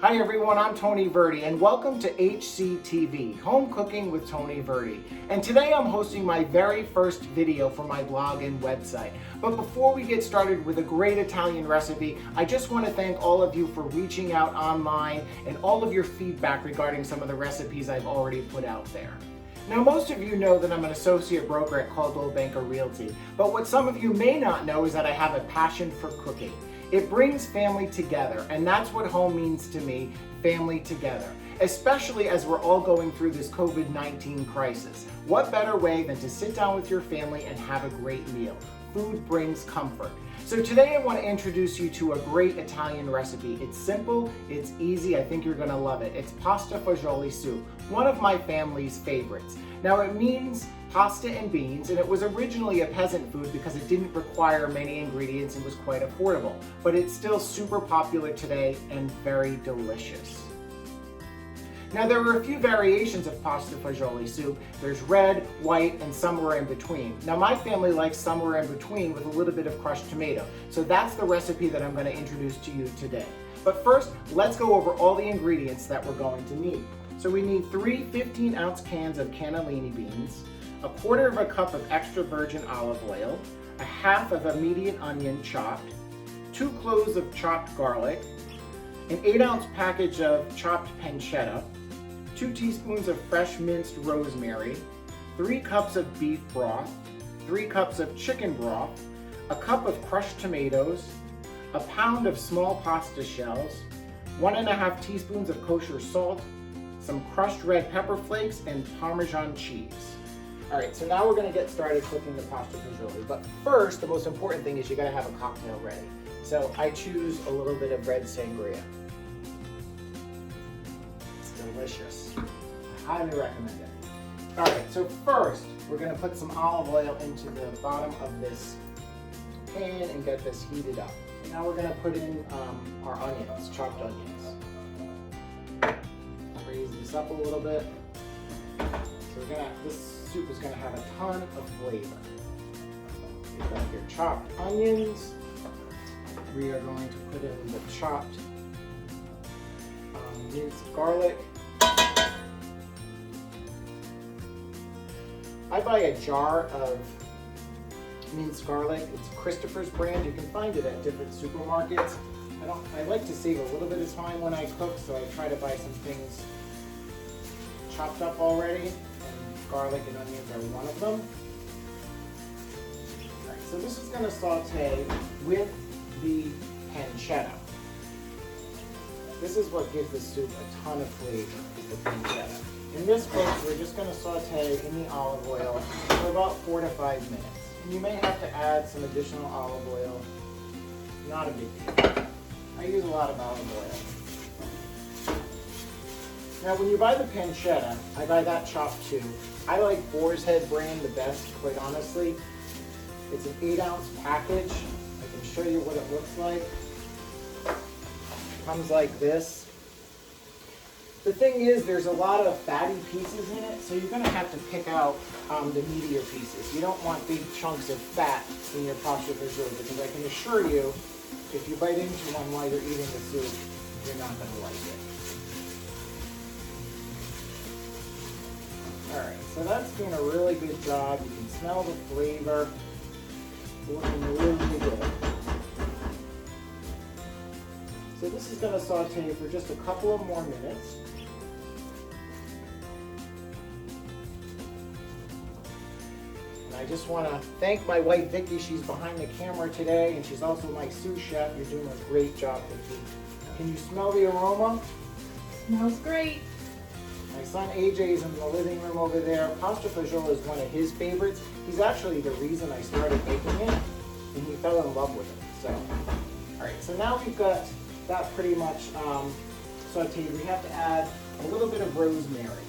Hi everyone, I'm Tony Verdi and welcome to HCTV, Home Cooking with Tony Verdi. And today I'm hosting my very first video for my blog and website. But before we get started with a great Italian recipe, I just want to thank all of you for reaching out online and all of your feedback regarding some of the recipes I've already put out there. Now, most of you know that I'm an associate broker at Coldwell Banker Realty, but what some of you may not know is that I have a passion for cooking. It brings family together, and that's what home means to me, family together, especially as we're all going through this COVID-19 crisis. What better way than to sit down with your family and have a great meal? Food brings comfort. So today I want to introduce you to a great Italian recipe. It's simple, it's easy, I think you're going to love it. It's pasta fagioli soup, one of my family's favorites. Now it means pasta and beans, and it was originally a peasant food because it didn't require many ingredients and was quite affordable. But it's still super popular today and very delicious. Now there are a few variations of pasta fagioli soup. There's red, white, and somewhere in between. Now my family likes somewhere in between with a little bit of crushed tomato. So that's the recipe that I'm going to introduce to you today. But first, let's go over all the ingredients that we're going to need. So we need 3 15-ounce cans of cannellini beans, a quarter of a cup of extra virgin olive oil, a half of a medium onion chopped, 2 cloves of chopped garlic, an 8-ounce package of chopped pancetta, 2 teaspoons of fresh minced rosemary, 3 cups of beef broth, 3 cups of chicken broth, a cup of crushed tomatoes, a pound of small pasta shells, 1½ teaspoons of kosher salt, some crushed red pepper flakes, and Parmesan cheese. All right, so now we're gonna get started cooking the pasta fagioli. But first, the most important thing is you gotta have a cocktail ready. So I choose a little bit of red sangria. It's delicious. I highly recommend it. All right, so first, we're gonna put some olive oil into the bottom of this pan and get this heated up. So now we're gonna put in our onions, chopped onions. Raise this up a little bit. So this soup is gonna have a ton of flavor. You've got your chopped onions. We are going to put in the chopped minced garlic. I buy a jar of minced garlic. It's Christopher's brand. You can find it at different supermarkets. I like to save a little bit of time when I cook, so I try to buy some things chopped up already, and garlic and onions are one of them. All right, so this is going to saute with the pancetta. This is what gives the soup a ton of flavor, is the pancetta. In this case, we're just going to saute in the olive oil for about 4 to 5 minutes. And you may have to add some additional olive oil. Not a big deal. I use a lot of olive oil. Now when you buy the pancetta, I buy that chopped too. I like Boar's Head brand the best, quite honestly. It's an 8-ounce package. I can show you what it looks like. It comes like this. The thing is, there's a lot of fatty pieces in it, so you're gonna have to pick out the meatier pieces. You don't want big chunks of fat in your pasta fagioli, because I can assure you, if you bite into one while you're eating the soup, you're not gonna like it. All right, so that's doing a really good job. You can smell the flavor. It's looking really good. So this is going to saute for just a couple of more minutes. And I just want to thank my wife, Vicki. She's behind the camera today, and she's also my sous chef. You're doing a great job, Vicki. Can you smell the aroma? Smells great. My son AJ is in the living room over there. Pasta fagioli is one of his favorites. He's actually the reason I started making it, and he fell in love with it. So, all right, so now we've got that pretty much sauteed. We have to add a little bit of rosemary.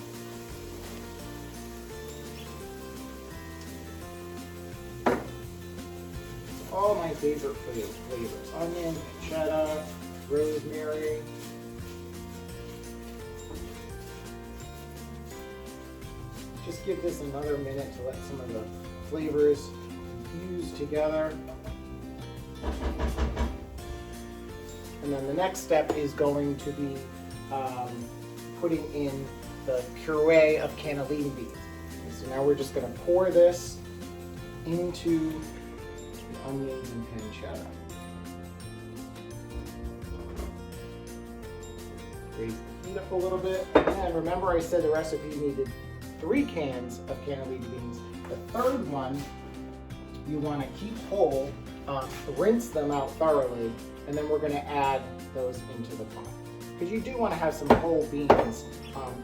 So all my favorite flavors: onion, pancetta, rosemary. Just give this another minute to let some of the flavors fuse together. And then the next step is going to be putting in the puree of cannellini beans. So now we're just going to pour this into the onions and pancetta. Raise the heat up a little bit. And remember I said the recipe needed 3 cans of cannellini beans. The third one, you want to keep whole, rinse them out thoroughly, and then we're going to add those into the pot. Because you do want to have some whole beans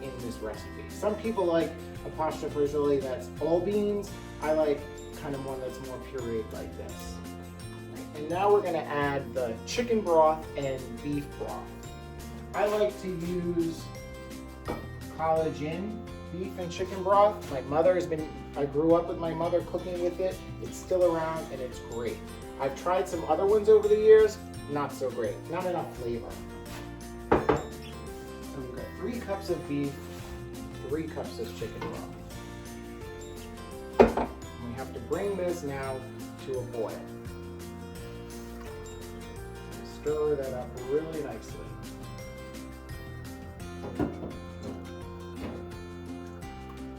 in this recipe. Some people like a pasta fagioli that's all beans. I like kind of one that's more pureed like this. And now we're going to add the chicken broth and beef broth. I like to use collagen beef and chicken broth. I grew up with my mother cooking with it. It's still around and it's great. I've tried some other ones over the years, not so great, not enough flavor. So we've got 3 cups of beef, 3 cups of chicken broth. And we have to bring this now to a boil. Stir that up really nicely.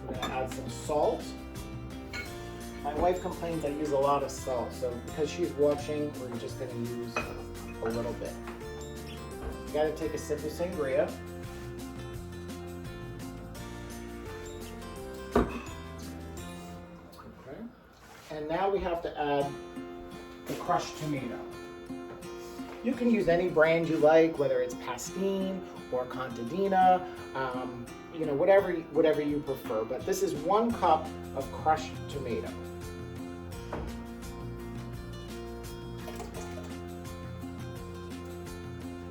We're going to add some salt. My wife complains I use a lot of salt, so because she's watching, we're just going to use a little bit. You got to take a sip of sangria. Okay. And now we have to add the crushed tomato. You can use any brand you like, whether it's Pastine or Contadina, you know, whatever you prefer. But this is 1 cup of crushed tomato.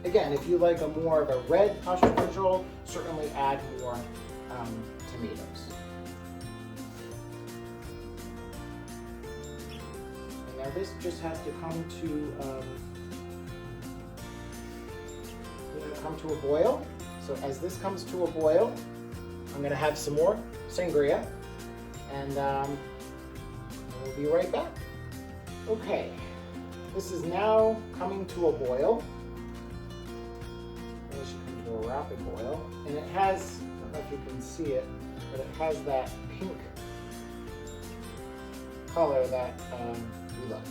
Again, if you like more of a red pasta fagioli, certainly add more tomatoes. And now this just has to come to a boil. So as this comes to a boil, I'm going to have some more sangria, and we'll be right back. Okay, this is now coming to a boil. It should come to a rapid boil, and it has, I don't know if you can see it, but it has that pink color that we like.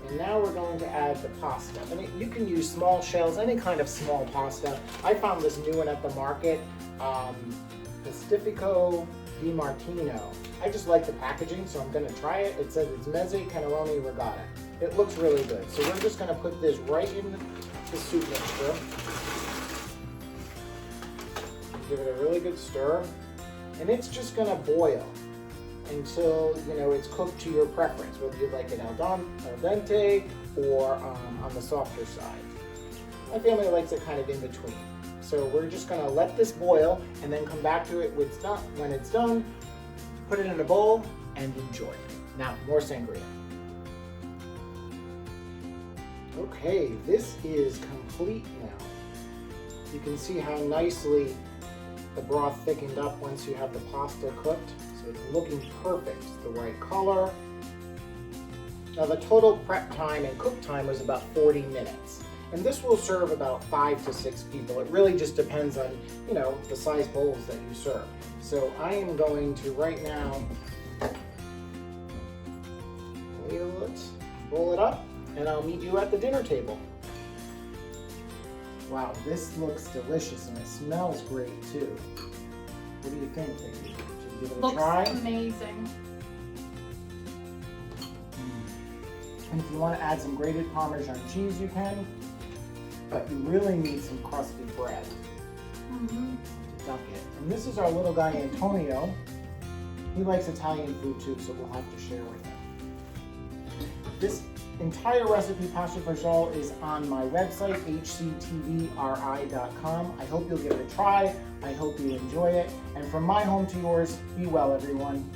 And now we're going to add the pasta. I mean, you can use small shells, any kind of small pasta. I found this new one at the market, the Tsp Martino. I just like the packaging, so I'm going to try it. It says it's Minced Cannellini Regatta. It looks really good. So we're just going to put this right in the soup mixture. Give it a really good stir. And it's just going to boil until, you know, it's cooked to your preference, whether you like it al dente or on the softer side. My family likes it kind of in between. So we're just going to let this boil and then come back to it when it's done, put it in a bowl, and enjoy it. Now, more sangria. Okay, this is complete now. You can see how nicely the broth thickened up once you have the pasta cooked. So it's looking perfect. It's the right color. Now the total prep time and cook time was about 40 minutes. And this will serve about 5 to 6 people. It really just depends on, you know, the size bowls that you serve. So I am going to right now bowl it up, and I'll meet you at the dinner table. Wow, this looks delicious and it smells great too. What do you think, Vicky? Should we give it a try? Looks amazing. And if you want to add some grated Parmesan cheese, you can. But you really need some crusty bread to dunk it. And this is our little guy Antonio. He likes Italian food too, so we'll have to share with him. This entire recipe pasta fagioli is on my website, hctvri.com. I hope you'll give it a try. I hope you enjoy it. And from my home to yours, be well, everyone.